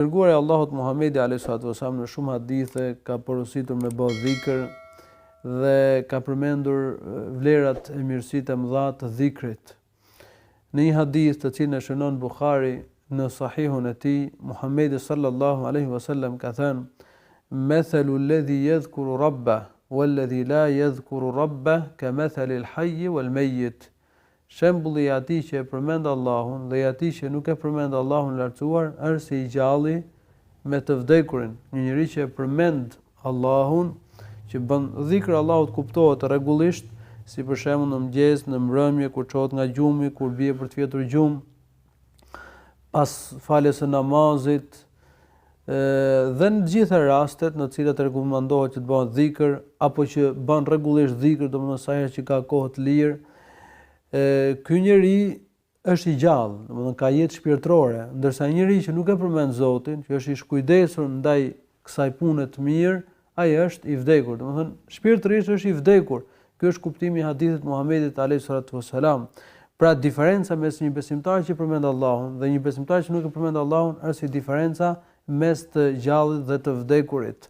Dërguari i Allahut Muhamedi alayhi salatu wasallam në shumë hadithe ka porositur me bë dhikr dhe ka përmendur vlerat e mirësitë e mëdha të dhikrit. Në një hadith të cilin e shënon Buhari në Sahihun e tij, Muhamedi sallallahu alaihi wasallam ka thënë: "Mathalu alladhi yadhkuru rabbah walladhi la yadhkuru rabbah kamathali al-hayy wal-mayyit." Shembulli i atij që e përmend Allahun dhe i atij që nuk e përmend Allahun lartësuar është si i gjalli me të vdekurin. Një njeri që e përmend Allahun, që bën dhikr Allahut kuptohet rregullisht, si për shembull në mëngjes, në mbrëmje kur çohet nga gjumi, kur bie për të fjetur gjumë, pas faljes së namazit, dhe në të gjitha rastet në të cilat rekomandohet që të bëhet dhikr apo që bën rregullisht dhikr, domethënë sa herë që ka kohë të lirë, ky njeri është i gjallë, domethënë ka jetë shpirtërore, ndërsa njëri që nuk e përmend Zotin, që është i shkujdesur ndaj kësaj pune të mirë, ai është i vdekur, domethënë shpirtërisht është i vdekur. Ky është kuptimi i hadithit Muhamedit alayhi salatu wasalam. Pra diferenca mes një besimtar që përmend Allahun dhe një besimtar që nuk e përmend Allahun është si diferenca mes të gjallit dhe të vdekurit.